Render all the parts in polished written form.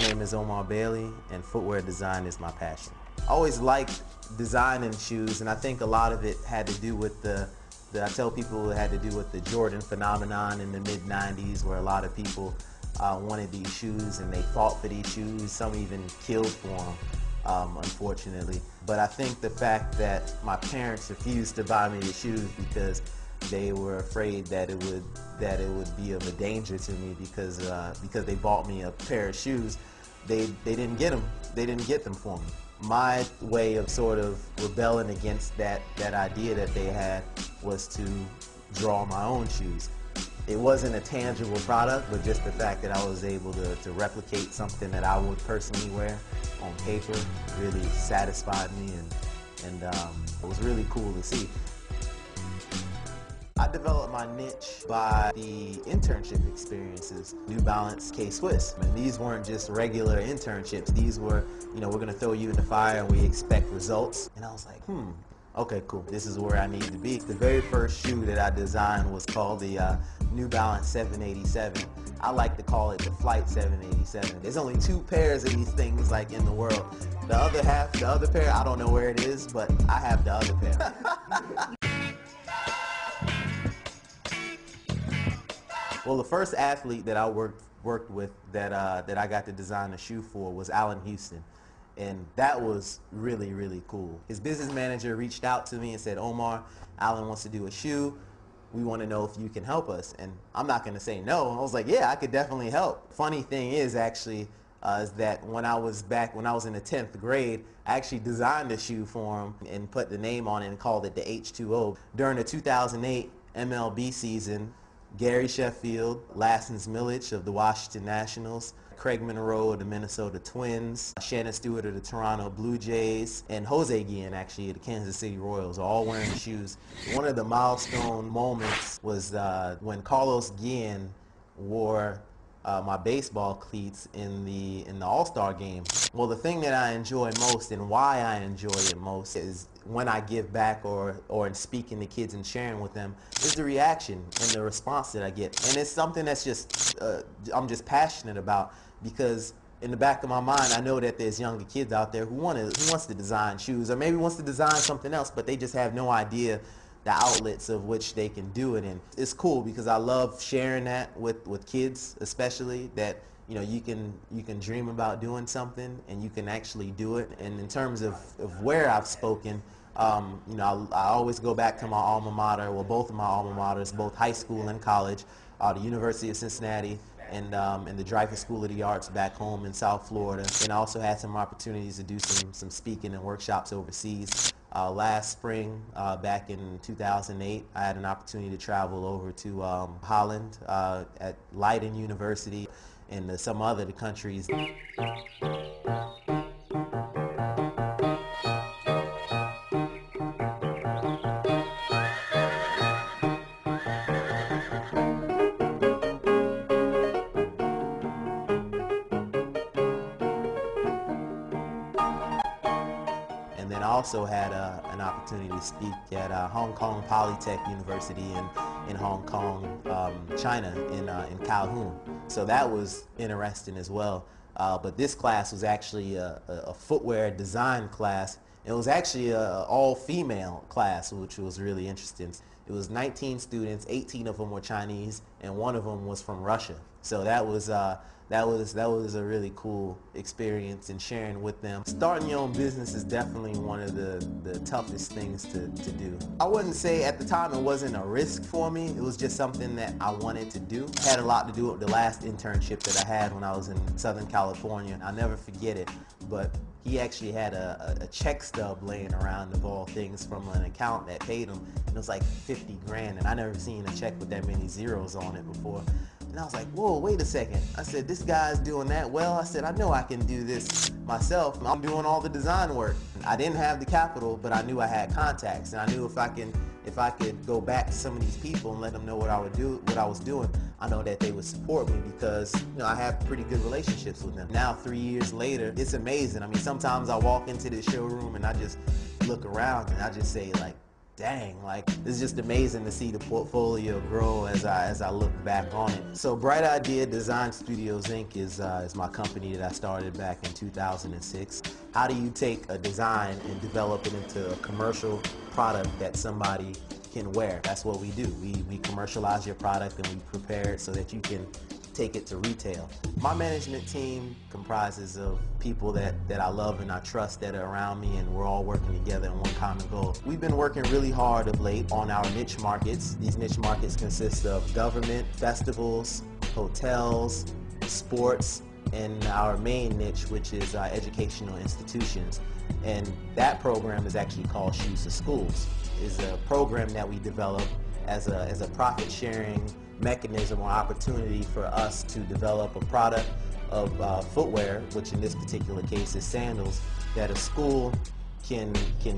name is Omar Bailey, and footwear design is my passion. I always liked designing shoes, and I think a lot of it had to do with I tell people it had to do with the Jordan phenomenon in the mid-90s, where a lot of people wanted these shoes and they fought for these shoes. Some even killed for them, unfortunately. But I think the fact that my parents refused to buy me the shoes because they were afraid that it would be of a danger to me because they bought me a pair of shoes, they didn't get them. They didn't get them for me. My way of sort of rebelling against that idea that they had was to draw my own shoes. It wasn't a tangible product, but just the fact that I was able to replicate something that I would personally wear on paper really satisfied me, and it was really cool to see. I developed my niche by the internship experiences, New Balance, K-Swiss. And these weren't just regular internships. These were, we're going to throw you in the fire and we expect results. And I was like, okay, cool. This is where I need to be. The very first shoe that I designed was called the New Balance 787. I like to call it the Flight 787. There's only 2 pairs of these things like in the world. The other half, the other pair, I don't know where it is, but I have the other pair. Well, the first athlete that I worked with that I got to design a shoe for was Allen Houston, and that was really, really cool. His business manager reached out to me and said, Omar, Allen wants to do a shoe. We want to know if you can help us. And I'm not going to say no. I was like, yeah, I could definitely help. Funny thing is actually is that when I was in the 10th grade, I actually designed a shoe for him and put the name on it and called it the H2O. During the 2008 MLB season, Gary Sheffield, Lassens Millich of the Washington Nationals, Craig Monroe of the Minnesota Twins, Shannon Stewart of the Toronto Blue Jays, and Jose Guillen, actually, of the Kansas City Royals, are all wearing the shoes. One of the milestone moments was when Carlos Guillen wore my baseball cleats in the All-Star game. Well, the thing that I enjoy most and why I enjoy it most is when I give back or in speaking to kids and sharing with them is the reaction and the response that I get. And it's something that's just, I'm just passionate about, because in the back of my mind, I know that there's younger kids out there who wants to design shoes, or maybe wants to design something else, but they just have no idea the outlets of which they can do it in. It's cool because I love sharing that with kids, especially, that you can dream about doing something and you can actually do it. And in terms of where I've spoken, I always go back to my alma mater, well, both of my alma maters, both high school and college, the University of Cincinnati and the Dreyfus School of the Arts back home in South Florida. And I also had some opportunities to do some speaking and workshops overseas. Last spring, back in 2008, I had an opportunity to travel over to Holland at Leiden University and some other countries. And then I also had an opportunity to speak at Hong Kong Polytech University in Hong Kong, China, in Kowloon. So that was interesting as well. But this class was actually a footwear design class. It was actually an all-female class, which was really interesting. It was 19 students, 18 of them were Chinese, and one of them was from Russia. So that was a really cool experience in sharing with them. Starting your own business is definitely one of the toughest things to do. I wouldn't say at the time it wasn't a risk for me. It was just something that I wanted to do. It had a lot to do with the last internship that I had when I was in Southern California. I'll never forget it, but he actually had a check stub laying around of all things from an account that paid him, and it was like 50 grand, and I never seen a check with that many zeros on it before. And I was like, whoa, wait a second. I said, this guy's doing that well. I said, I know I can do this myself. I'm doing all the design work. I didn't have the capital, but I knew I had contacts, and I knew if I could go back to some of these people and let them know what I was doing, I know that they would support me because I have pretty good relationships with them. Now 3 years later, it's amazing. I mean, sometimes I walk into the showroom and I just look around and I just say, like, dang, like it's just amazing to see the portfolio grow as I look back on it. So Bright Idea Design Studios Inc. is my company that I started back in 2006. How do you take a design and develop it into a commercial product that somebody can wear? That's what we do. We commercialize your product and we prepare it so that you can take it to retail. My management team comprises of people that I love and I trust that are around me, and we're all working together in one common goal. We've been working really hard of late on our niche markets. These niche markets consist of government, festivals, hotels, sports, and our main niche, which is educational institutions. And that program is actually called Shoes to Schools. It's a program that we developed as a profit sharing mechanism or opportunity for us to develop a product of footwear, which in this particular case is sandals, that a school can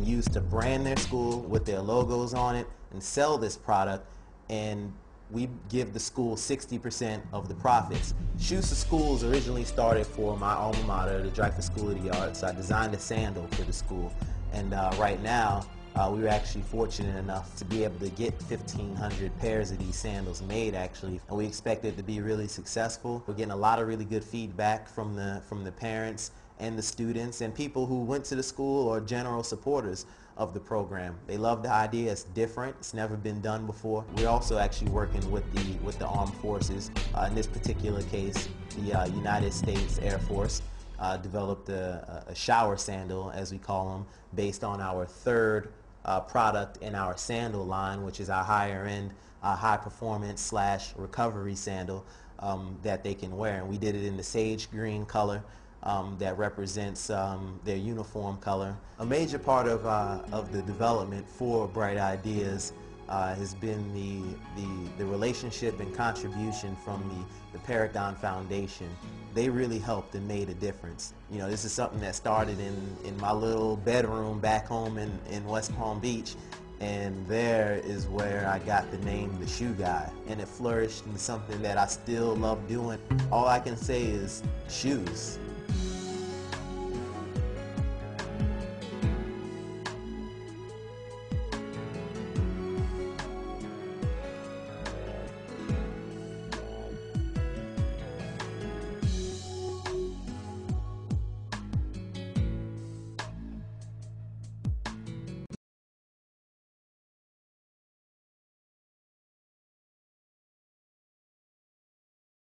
use to brand their school with their logos on it and sell this product, and we give the school 60% of the profits. Shoes to Schools originally started for my alma mater, the Dreyfus School of the Arts. I designed a sandal for the school, and right now we were actually fortunate enough to be able to get 1,500 pairs of these sandals made, actually, and we expect it to be really successful. We're getting a lot of really good feedback from the parents and the students and people who went to the school or general supporters of the program. They love the idea. It's different. It's never been done before. We're also actually working with the armed forces. In this particular case, the United States Air Force developed a shower sandal, as we call them, based on our third product in our sandal line, which is our higher end, high performance / recovery sandal that they can wear. And we did it in the sage green color that represents their uniform color. A major part of the development for Bright Ideas has been the relationship and contribution from the Paragon Foundation. They really helped and made a difference. You know, this is something that started in my little bedroom back home in West Palm Beach, and there is where I got the name The Shoe Guy, and it flourished into something that I still love doing. All I can say is shoes.